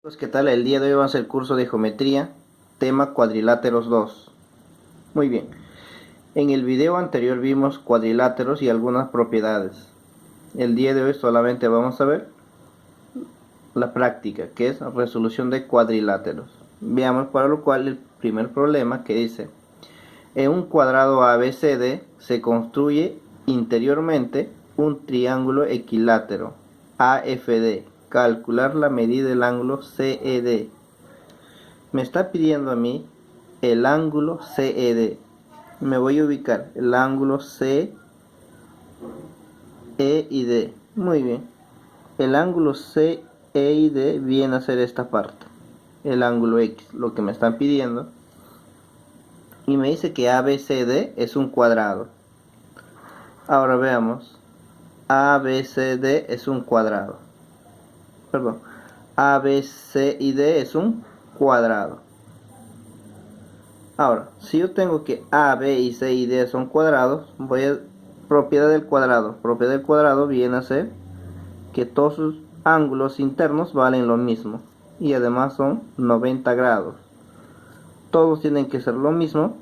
Pues, ¿qué tal? El día de hoy vamos a hacer el curso de geometría, tema cuadriláteros 2. Muy bien, en el video anterior vimos cuadriláteros y algunas propiedades. El día de hoy solamente vamos a ver la práctica, que es resolución de cuadriláteros. Veamos para lo cual el primer problema que dice: en un cuadrado ABCD se construye interiormente un triángulo equilátero AFD. Calcular la medida del ángulo CED. Me está pidiendo a mí el ángulo CED. Me voy a ubicar el ángulo C, E y D. Muy bien. El ángulo C, E y D viene a ser esta parte. El ángulo X, lo que me están pidiendo. Y me dice que ABCD es un cuadrado. Ahora veamos. ABCD es un cuadrado. Perdón. ABC y D es un cuadrado. Ahora, si yo tengo que A, B y C y D son cuadrados, voy a propiedad del cuadrado. Propiedad del cuadrado viene a ser que todos sus ángulos internos valen lo mismo y además son 90 grados. Todos tienen que ser lo mismo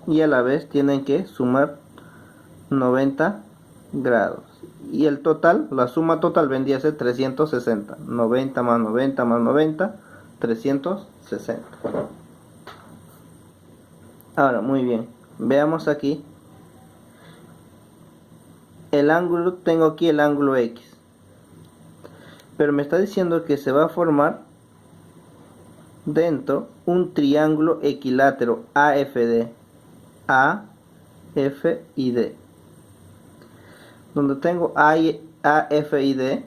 y a la vez tienen que sumar 90 grados. Y el total, la suma total vendría a ser 360. 90 más 90 más 90, 360. Ahora, muy bien, veamos aquí el ángulo. Tengo aquí el ángulo X, pero me está diciendo que se va a formar dentro un triángulo equilátero AFD, A, F y D, donde tengo A, F y D,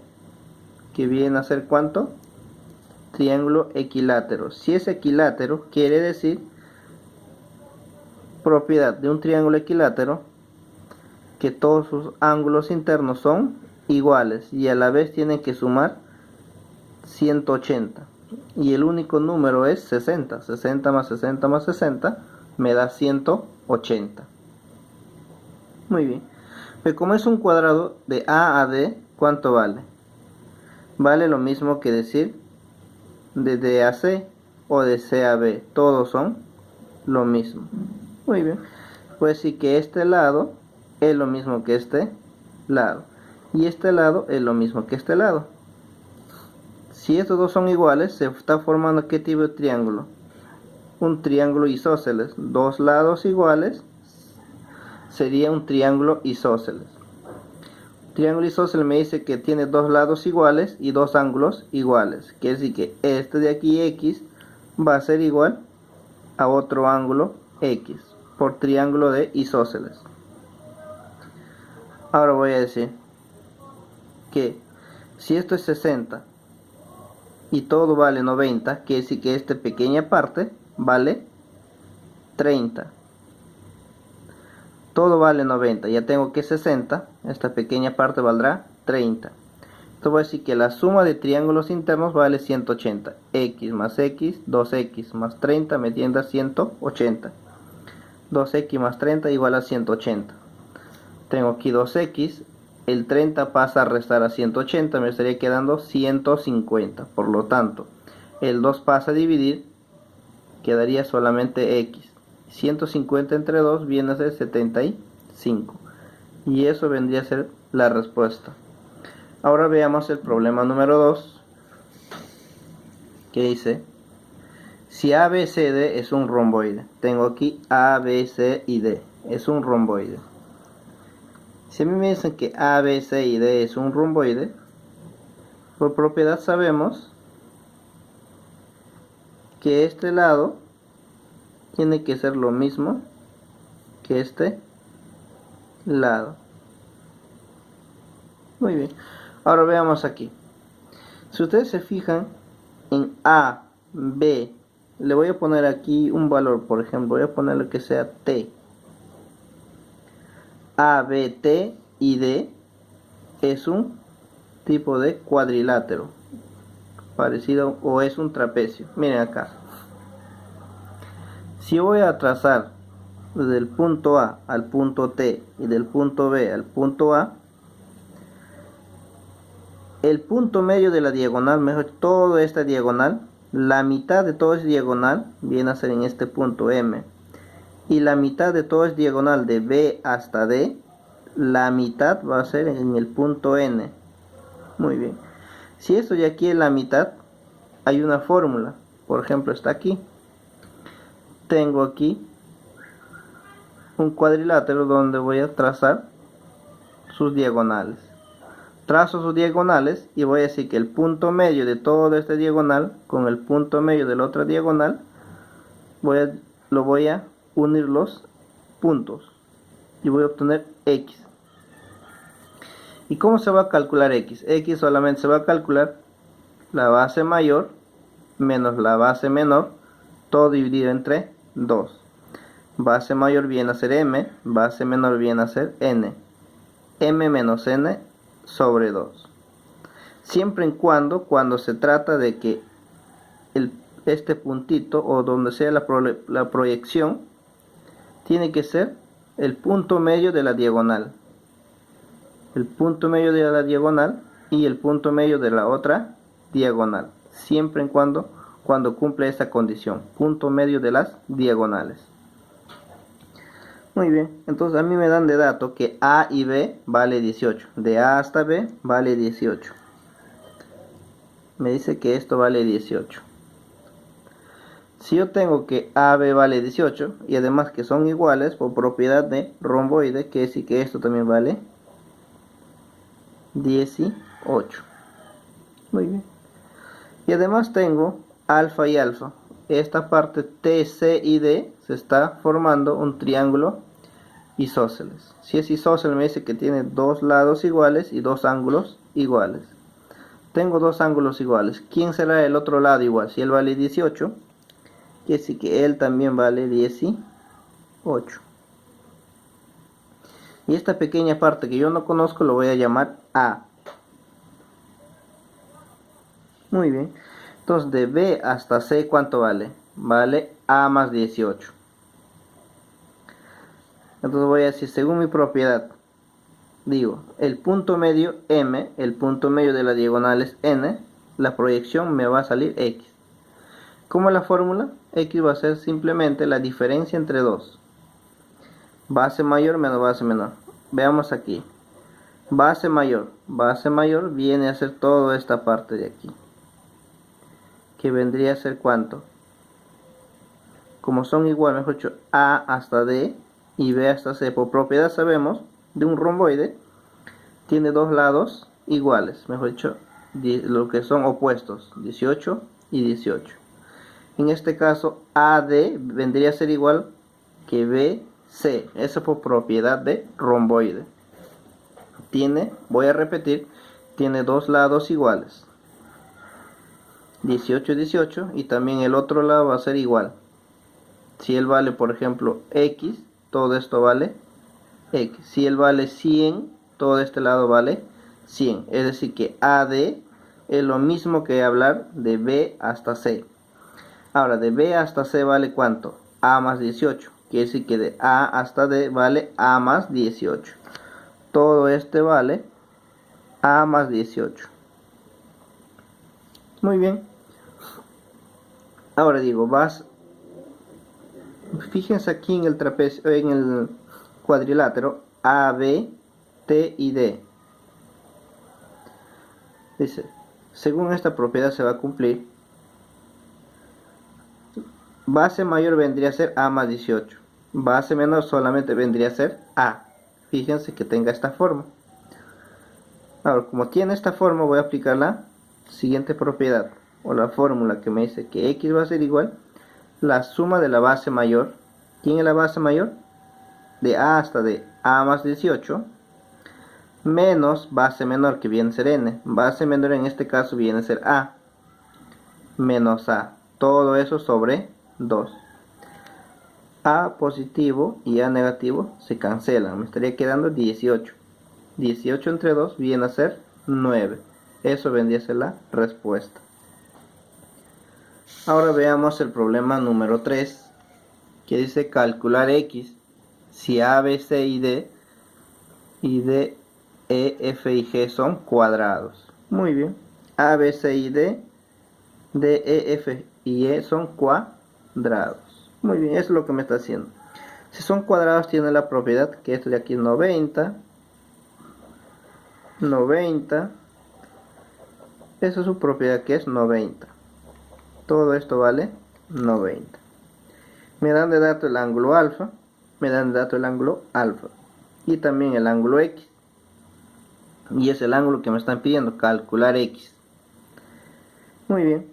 que viene a ser ¿cuánto? Triángulo equilátero. Si es equilátero, quiere decir propiedad de un triángulo equilátero que todos sus ángulos internos son iguales y a la vez tienen que sumar 180 y el único número es 60. 60 más 60 más 60 me da 180. Muy bien, pero como es un cuadrado de A a D, ¿cuánto vale? Vale lo mismo que decir de D a C o de C a B, todos son lo mismo. Muy bien, pues sí que este lado es lo mismo que este lado y este lado es lo mismo que este lado. Si estos dos son iguales, se está formando ¿qué tipo de triángulo? Un triángulo isósceles. Dos lados iguales sería un triángulo isósceles. Triángulo isósceles me dice que tiene dos lados iguales y dos ángulos iguales. Quiere decir que este de aquí X va a ser igual a otro ángulo X por triángulo de isósceles. Ahora voy a decir que si esto es 60 y todo vale 90, quiere decir que esta pequeña parte vale 30. Todo vale 90, ya tengo que 60, esta pequeña parte valdrá 30. Esto va a decir que la suma de triángulos internos vale 180. X más X, 2X más 30 me tiende a 180. 2X más 30 igual a 180. Tengo aquí 2X, el 30 pasa a restar a 180, me estaría quedando 150. Por lo tanto, el 2 pasa a dividir, quedaría solamente X. 150 entre 2 viene a ser 75. Y eso vendría a ser la respuesta. Ahora veamos el problema número 2, que dice: si ABCD es un romboide. Tengo aquí A, B, C y D. Es un romboide. Si a mí me dicen que A, B, C y D es un romboide, por propiedad sabemos que este lado tiene que ser lo mismo que este lado. Muy bien. Ahora veamos aquí. Si ustedes se fijan en A, B, le voy a poner aquí un valor, por ejemplo, voy a ponerle que sea T. A, B, T y D es un tipo de cuadrilátero parecido, o es un trapecio. Miren acá. Si voy a trazar desde el punto A al punto T y del punto B al punto A, el punto medio de la diagonal, mejor toda esta diagonal, la mitad de todo es diagonal, viene a ser en este punto M. Y la mitad de todo es diagonal de B hasta D, la mitad va a ser en el punto N. Muy bien. Si esto de aquí es la mitad, hay una fórmula. Por ejemplo, está aquí. Tengo aquí un cuadrilátero donde voy a trazar sus diagonales. Trazo sus diagonales y voy a decir que el punto medio de todo este diagonal con el punto medio de la otra diagonal, lo voy a unir los puntos y voy a obtener X. ¿Y cómo se va a calcular X? X solamente se va a calcular la base mayor menos la base menor, todo dividido entre 2. Base mayor viene a ser M, base menor viene a ser N. M menos N sobre 2. Siempre y cuando se trata de que este puntito o donde sea la proyección tiene que ser el punto medio de la diagonal. El punto medio de la diagonal y el punto medio de la otra diagonal. Siempre y cuando cumple esta condición. Punto medio de las diagonales. Muy bien, entonces a mí me dan de dato que A y B vale 18. De A hasta B vale 18. Me dice que esto vale 18. Si yo tengo que AB vale 18 y además que son iguales por propiedad de romboide, quiere decir que esto también vale 18. Muy bien. Y además tengo alfa y alfa. Esta parte T, C y D se está formando un triángulo isósceles. Si es isósceles me dice que tiene dos lados iguales y dos ángulos iguales. Tengo dos ángulos iguales. ¿Quién será el otro lado igual? Si él vale 18, quiere decir que él también vale 18. Y esta pequeña parte que yo no conozco lo voy a llamar A. Muy bien. Entonces de B hasta C, ¿cuánto vale? Vale A más 18. Entonces voy a decir, según mi propiedad, digo, el punto medio M, el punto medio de la diagonal es N, la proyección me va a salir X. ¿Cómo es la fórmula? X va a ser simplemente la diferencia entre 2. Base mayor menos base menor. Veamos aquí. Base mayor viene a ser toda esta parte de aquí. Que vendría a ser ¿cuánto? Como son igual, mejor dicho, A hasta D y B hasta C, por propiedad sabemos de un romboide, tiene dos lados iguales, mejor dicho, lo que son opuestos, 18 y 18. En este caso, AD vendría a ser igual que BC, eso por propiedad de romboide. Voy a repetir, tiene dos lados iguales, 18, 18, y también el otro lado va a ser igual. Si él vale, por ejemplo, X, todo esto vale X. Si él vale 100, todo este lado vale 100. Es decir que AD es lo mismo que hablar de B hasta C. Ahora, de B hasta C vale ¿cuánto? A más 18. Quiere decir que de A hasta D vale A más 18. Todo este vale A más 18. Muy bien. Ahora digo, fíjense aquí en el trapecio, en el cuadrilátero A, B, T y D. Dice, según esta propiedad se va a cumplir, base mayor vendría a ser A más 18. Base menor solamente vendría a ser A. Fíjense que tenga esta forma. Ahora, como tiene esta forma, voy a aplicar la siguiente propiedad, o la fórmula que me dice que X va a ser igual la suma de la base mayor. ¿Quién es la base mayor? De A hasta D, A más 18, menos base menor, que viene a ser N. Base menor en este caso viene a ser A, menos A. Todo eso sobre 2. A positivo y A negativo se cancelan. Me estaría quedando 18. 18 entre 2 viene a ser 9. Eso vendría a ser la respuesta. Ahora veamos el problema número 3, que dice calcular X si A, B, C y D E, F y G son cuadrados. Muy bien. A, B, C y D D, E, F y E son cuadrados. Muy bien, eso es lo que me está haciendo. Si son cuadrados tiene la propiedad que esto de aquí 90, 90, esa es su propiedad que es 90. Todo esto vale 90. Me dan de dato el ángulo alfa, me dan de dato el ángulo alfa y también el ángulo X. Y es el ángulo que me están pidiendo, calcular X. Muy bien.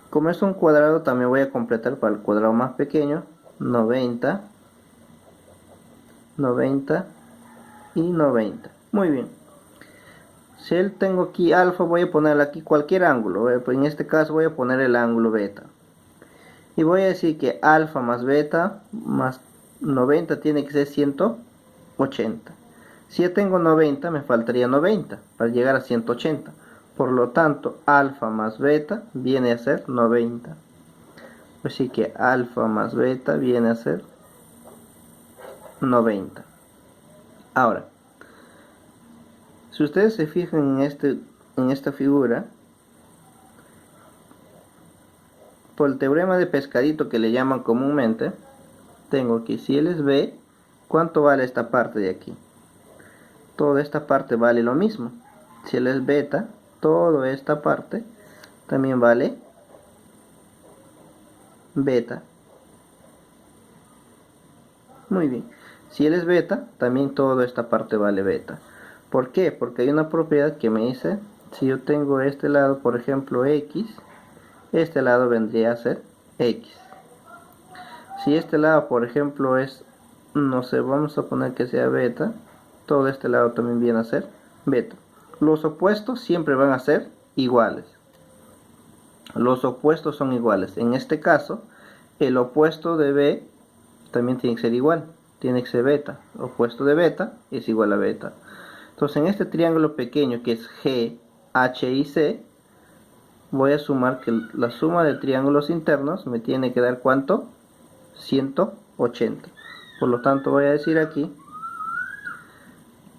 Como es un cuadrado, también voy a completar para el cuadrado más pequeño, 90, 90 y 90. Muy bien. Si él tengo aquí alfa, voy a ponerle aquí cualquier ángulo. En este caso voy a poner el ángulo beta. Y voy a decir que alfa más beta más 90 tiene que ser 180. Si ya tengo 90, me faltaría 90 para llegar a 180. Por lo tanto, alfa más beta viene a ser 90. Así que alfa más beta viene a ser 90. Ahora, si ustedes se fijan en esta figura, por el teorema de pescadito que le llaman comúnmente, tengo aquí, si él es B, ¿cuánto vale esta parte de aquí? Toda esta parte vale lo mismo. Si él es beta, toda esta parte también vale beta. Muy bien. Si él es beta, también toda esta parte vale beta. ¿Por qué? Porque hay una propiedad que me dice, si yo tengo este lado, por ejemplo, X, este lado vendría a ser X. Si este lado, por ejemplo, es, no sé, vamos a poner que sea beta, todo este lado también viene a ser beta. Los opuestos siempre van a ser iguales. Los opuestos son iguales. En este caso, el opuesto de B también tiene que ser igual. Tiene que ser beta. Opuesto de beta es igual a beta. Entonces, en este triángulo pequeño que es G, H y C, voy a sumar que la suma de triángulos internos me tiene que dar ¿cuánto? 180. Por lo tanto, voy a decir aquí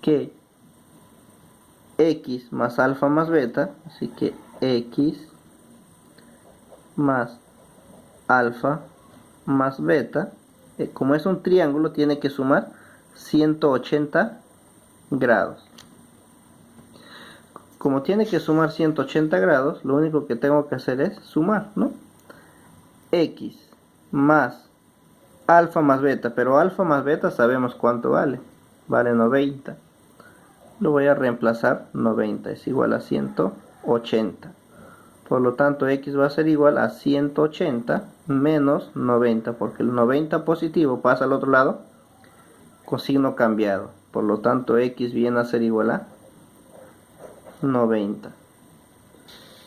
que X más alfa más beta, así que X más alfa más beta, como es un triángulo, tiene que sumar 180 grados. Como tiene que sumar 180 grados, lo único que tengo que hacer es sumar, ¿no? X más alfa más beta, pero alfa más beta sabemos cuánto vale. Vale 90. Lo voy a reemplazar, 90 es igual a 180. Por lo tanto, X va a ser igual a 180 menos 90, porque el 90 positivo pasa al otro lado con signo cambiado. Por lo tanto, X viene a ser igual a 90.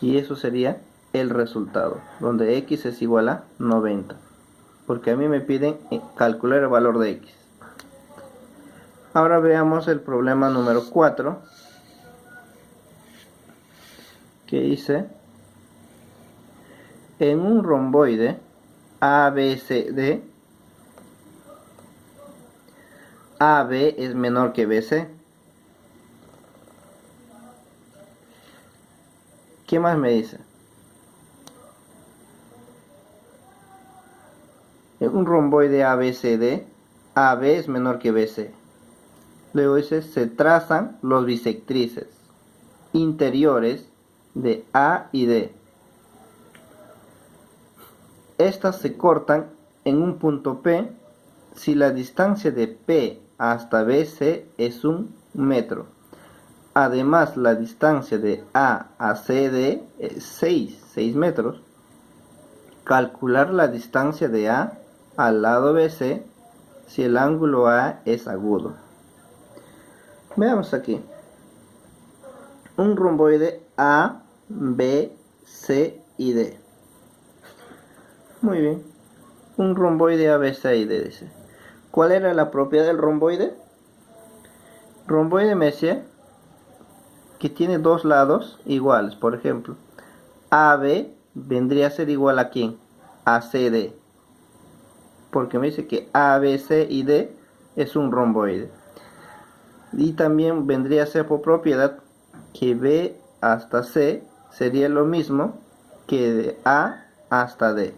Y eso sería el resultado, donde X es igual a 90. Porque a mí me piden calcular el valor de X. Ahora veamos el problema número 4, que dice, en un romboide ABCD, AB es menor que BC. ¿Qué más me dice? En un romboide ABCD, AB es menor que BC. Luego dice, se trazan los bisectrices interiores de A y D. Estas se cortan en un punto P si la distancia de P hasta BC es 1 metro. Además, la distancia de A a CD es 6 metros. Calcular la distancia de A al lado BC si el ángulo A es agudo. Veamos aquí. Un romboide A, B, C y D. Muy bien. Un romboide A, B, C y D, dice. ¿Cuál era la propiedad del romboide? Romboide me decía que tiene dos lados iguales. Por ejemplo, AB vendría a ser igual a ¿quién? A CD. Porque me dice que A, B, C y D es un romboide. Y también vendría a ser por propiedad que B hasta C sería lo mismo que de A hasta D.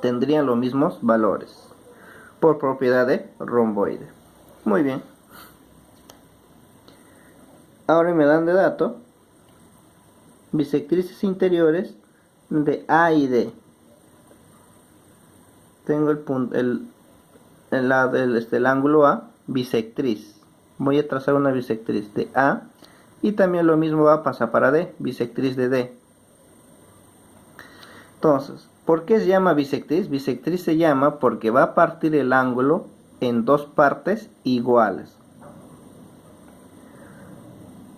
Tendrían los mismos valores por propiedad de romboide. Muy bien. Ahora me dan de dato bisectrices interiores de A y D. Tengo el punto, el ángulo A, bisectriz. Voy a trazar una bisectriz de A y también lo mismo va a pasar para D, bisectriz de D. Entonces, ¿por qué se llama bisectriz? Bisectriz se llama porque va a partir el ángulo en dos partes iguales.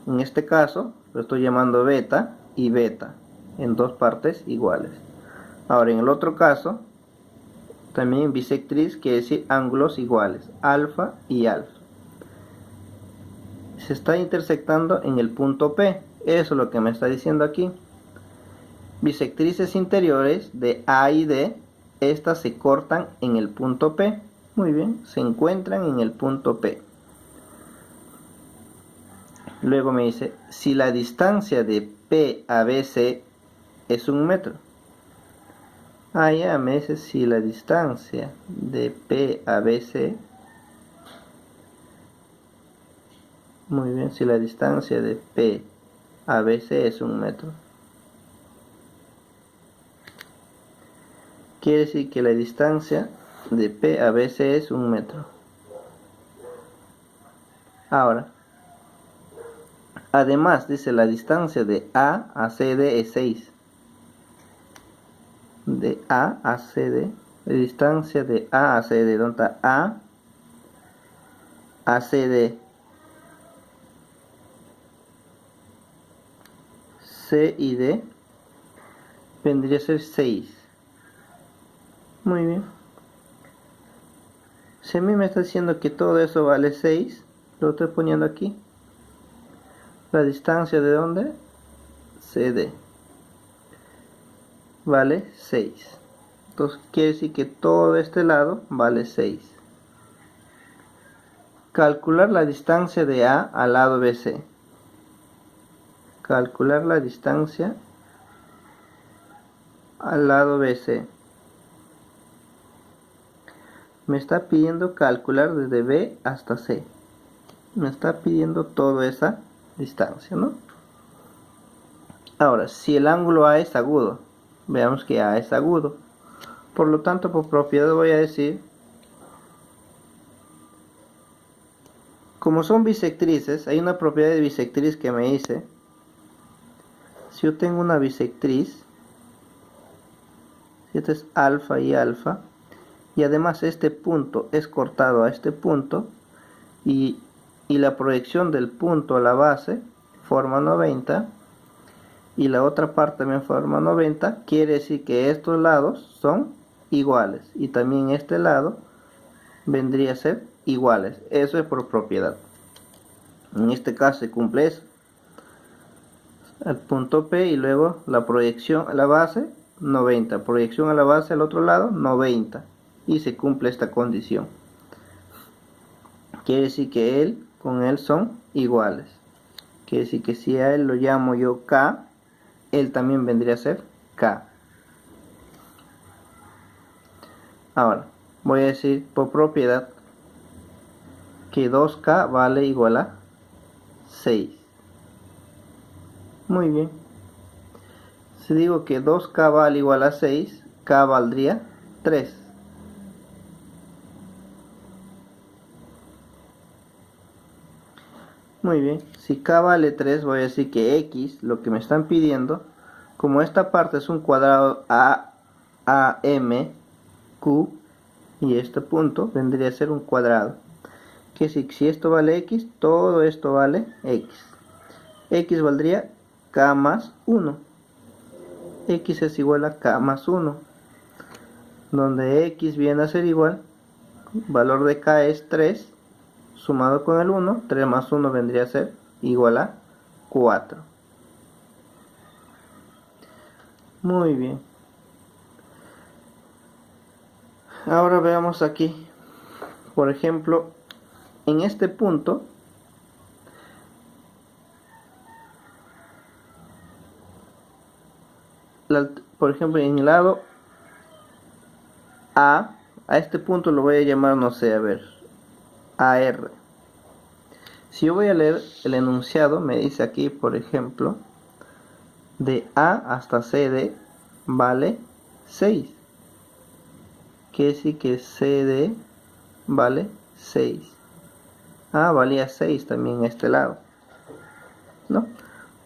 En este caso, lo estoy llamando beta y beta, en dos partes iguales. Ahora, en el otro caso, también bisectriz quiere decir ángulos iguales, alfa y alfa. Se está intersectando en el punto P, eso es lo que me está diciendo aquí. Bisectrices interiores de A y D, estas se cortan en el punto P. Muy bien, se encuentran en el punto P. Luego me dice, si la distancia de P a BC es 1 metro. Ya me dice si la distancia de P a BC. Muy bien, si la distancia de P a BC es 1 metro. Quiere decir que la distancia de P a BC es 1 metro. Ahora, además dice la distancia de A a CD es 6. De A a CD, la distancia de A a CD, ¿dónde está A a CD? C y D vendría a ser 6. Muy bien. Si a mí me está diciendo que todo eso vale 6, lo estoy poniendo aquí. La distancia de dónde? CD. Vale 6. Entonces quiere decir que todo este lado vale 6. Calcular la distancia de A al lado BC. Calcular la distancia al lado BC. Me está pidiendo calcular desde B hasta C. Me está pidiendo toda esa distancia, ¿no? Ahora, si el ángulo A es agudo, veamos que A es agudo. Por lo tanto, por propiedad voy a decir, como son bisectrices, hay una propiedad de bisectriz que me dice, si yo tengo una bisectriz, si este es alfa y alfa, y además este punto es cortado a este punto, y la proyección del punto a la base forma 90, y la otra parte también forma 90, quiere decir que estos lados son iguales, y también este lado vendría a ser iguales. Eso es por propiedad. En este caso se cumple eso. El punto P y luego la proyección a la base 90, proyección a la base al otro lado 90, y se cumple esta condición. Quiere decir que él con él son iguales. Quiere decir que si a él lo llamo yo K, él también vendría a ser K. Ahora, voy a decir por propiedad que 2K vale igual a 6. Muy bien. Si digo que 2K vale igual a 6, K valdría 3. Muy bien. Si K vale 3, voy a decir que X, lo que me están pidiendo, como esta parte es un cuadrado AM, Q, y este punto vendría a ser un cuadrado. Que si esto vale X, todo esto vale X. X valdría K más 1. X es igual a K más 1. Donde X viene a ser igual, valor de K es 3, sumado con el 1, 3 más 1 vendría a ser igual a 4. Muy bien. Ahora veamos aquí, por ejemplo, en este punto, por ejemplo, en el lado A este punto lo voy a llamar, no sé, a ver, AR. Si yo voy a leer el enunciado, me dice aquí, por ejemplo, de A hasta CD vale 6. Quiere decir que CD vale 6. Valía 6 también en este lado, ¿no?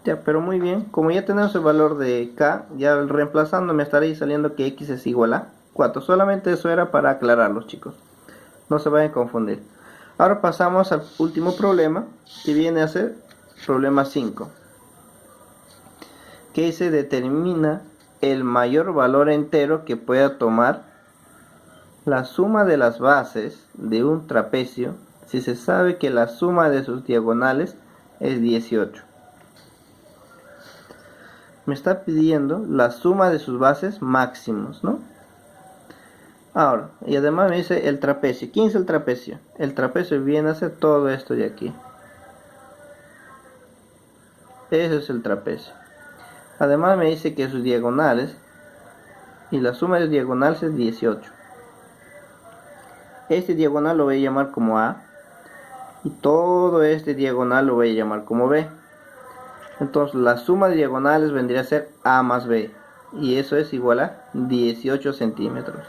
Ya, pero muy bien, como ya tenemos el valor de K, ya reemplazando me estaría saliendo que X es igual a 4. Solamente eso era para aclararlos, chicos. No se vayan a confundir. Ahora pasamos al último problema, que viene a ser problema 5. Que dice: determina el mayor valor entero que pueda tomar la suma de las bases de un trapecio si se sabe que la suma de sus diagonales es 18. Me está pidiendo la suma de sus bases máximos, ¿no? Ahora, y además me dice el trapecio. ¿Quién es el trapecio? El trapecio viene a ser todo esto de aquí. Ese es el trapecio. Además me dice que sus diagonales, y la suma de diagonales es 18. Este diagonal lo voy a llamar como A, y todo este diagonal lo voy a llamar como B. Entonces la suma de diagonales vendría a ser A más B, y eso es igual a 18 centímetros.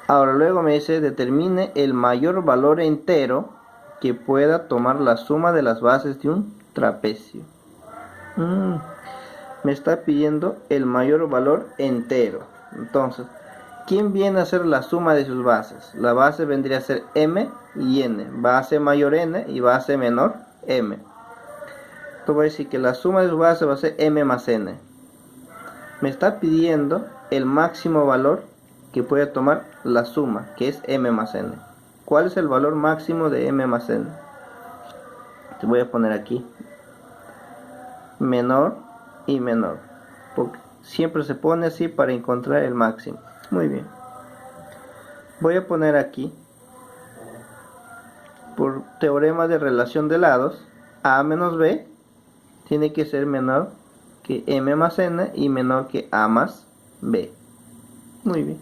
Ahora luego me dice: determine el mayor valor entero que pueda tomar la suma de las bases de un trapecio. Me está pidiendo el mayor valor entero. Entonces, ¿quién viene a ser la suma de sus bases? La base vendría a ser M y N. Base mayor N y base menor M. Entonces voy a decir que la suma de sus bases va a ser M más N. Me está pidiendo el máximo valor que puede tomar la suma, que es M más N. ¿Cuál es el valor máximo de M más N? Te voy a poner aquí menor y menor, porque siempre se pone así para encontrar el máximo. Muy bien, voy a poner aquí, por teorema de relación de lados, A menos B tiene que ser menor que M más N y menor que A más B. Muy bien,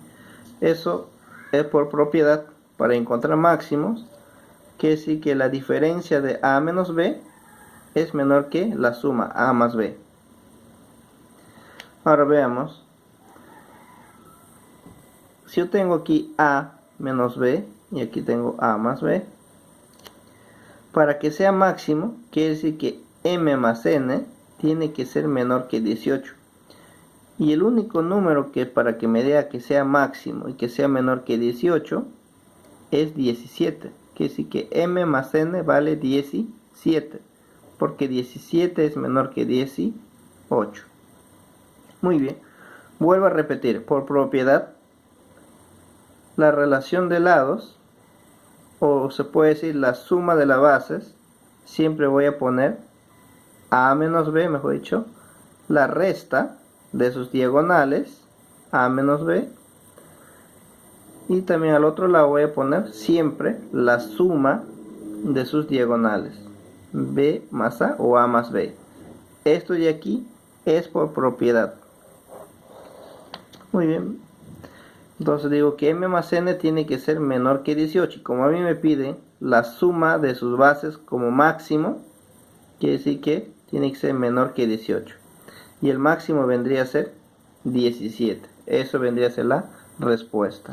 eso es por propiedad para encontrar máximos, que decir que la diferencia de A menos B es menor que la suma A más B. Ahora veamos. Si yo tengo aquí A menos B y aquí tengo A más B, para que sea máximo, quiere decir que M más N tiene que ser menor que 18. Y el único número que para que me diga que sea máximo y que sea menor que 18 es 17. Quiere decir que M más N vale 17, porque 17 es menor que 18. Muy bien, vuelvo a repetir, por propiedad, la relación de lados, o se puede decir la suma de las bases, siempre voy a poner A menos B, mejor dicho, la resta de sus diagonales, A menos B, y también al otro lado voy a poner siempre la suma de sus diagonales, B más A o A más B. Esto de aquí es por propiedad. Muy bien, entonces digo que M más N tiene que ser menor que 18, y como a mí me pide la suma de sus bases como máximo, quiere decir que tiene que ser menor que 18, y el máximo vendría a ser 17. Eso vendría a ser la respuesta.